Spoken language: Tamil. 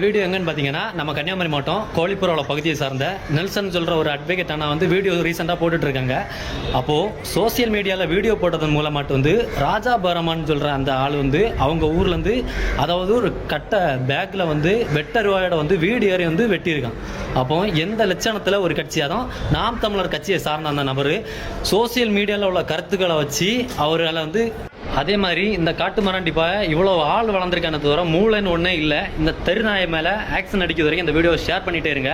வீடியோ எங்கன்னு பார்த்தீங்கன்னா நம்ம கன்னியாகுமரி மாவட்டம் கோழிப்புறோட பகுதியை சார்ந்த நெல்சன் சொல்கிற ஒரு அட்வொகேட் அண்ணா வந்து வீடியோ ரீசெண்டாக போட்டுட்ருக்காங்க. அப்போது சோசியல் மீடியாவில் வீடியோ போட்டதன் மூலமாட்டு வந்து ராஜா பரமான்னு சொல்கிற அந்த ஆள் வந்து அவங்க ஊர்லேருந்து அதாவது ஒரு கட்டை பேக்கில் வந்து வெட்டருவாயோட வந்து வீடு ஏறி வந்து வெட்டியிருக்கான். அப்போ எந்த லட்சணத்தில் ஒரு கட்சியாக தான் நாம் தமிழர் கட்சியை சார்ந்த அந்த நபர் சோசியல் மீடியாவில் உள்ள கருத்துக்களை வச்சு அவரால் வந்து அதே மாதிரி இந்த காட்டு மராண்டிப்பா இவ்வளோ ஆள் வளர்ந்துருக்கான தவிர மூளைன்னு ஒன்றே இல்லை. இந்த தெருநாயை மேலே ஆக்ஷன் அடிக்கிறது வரைக்கும் இந்த வீடியோவை ஷேர் பண்ணிகிட்டே இருங்க.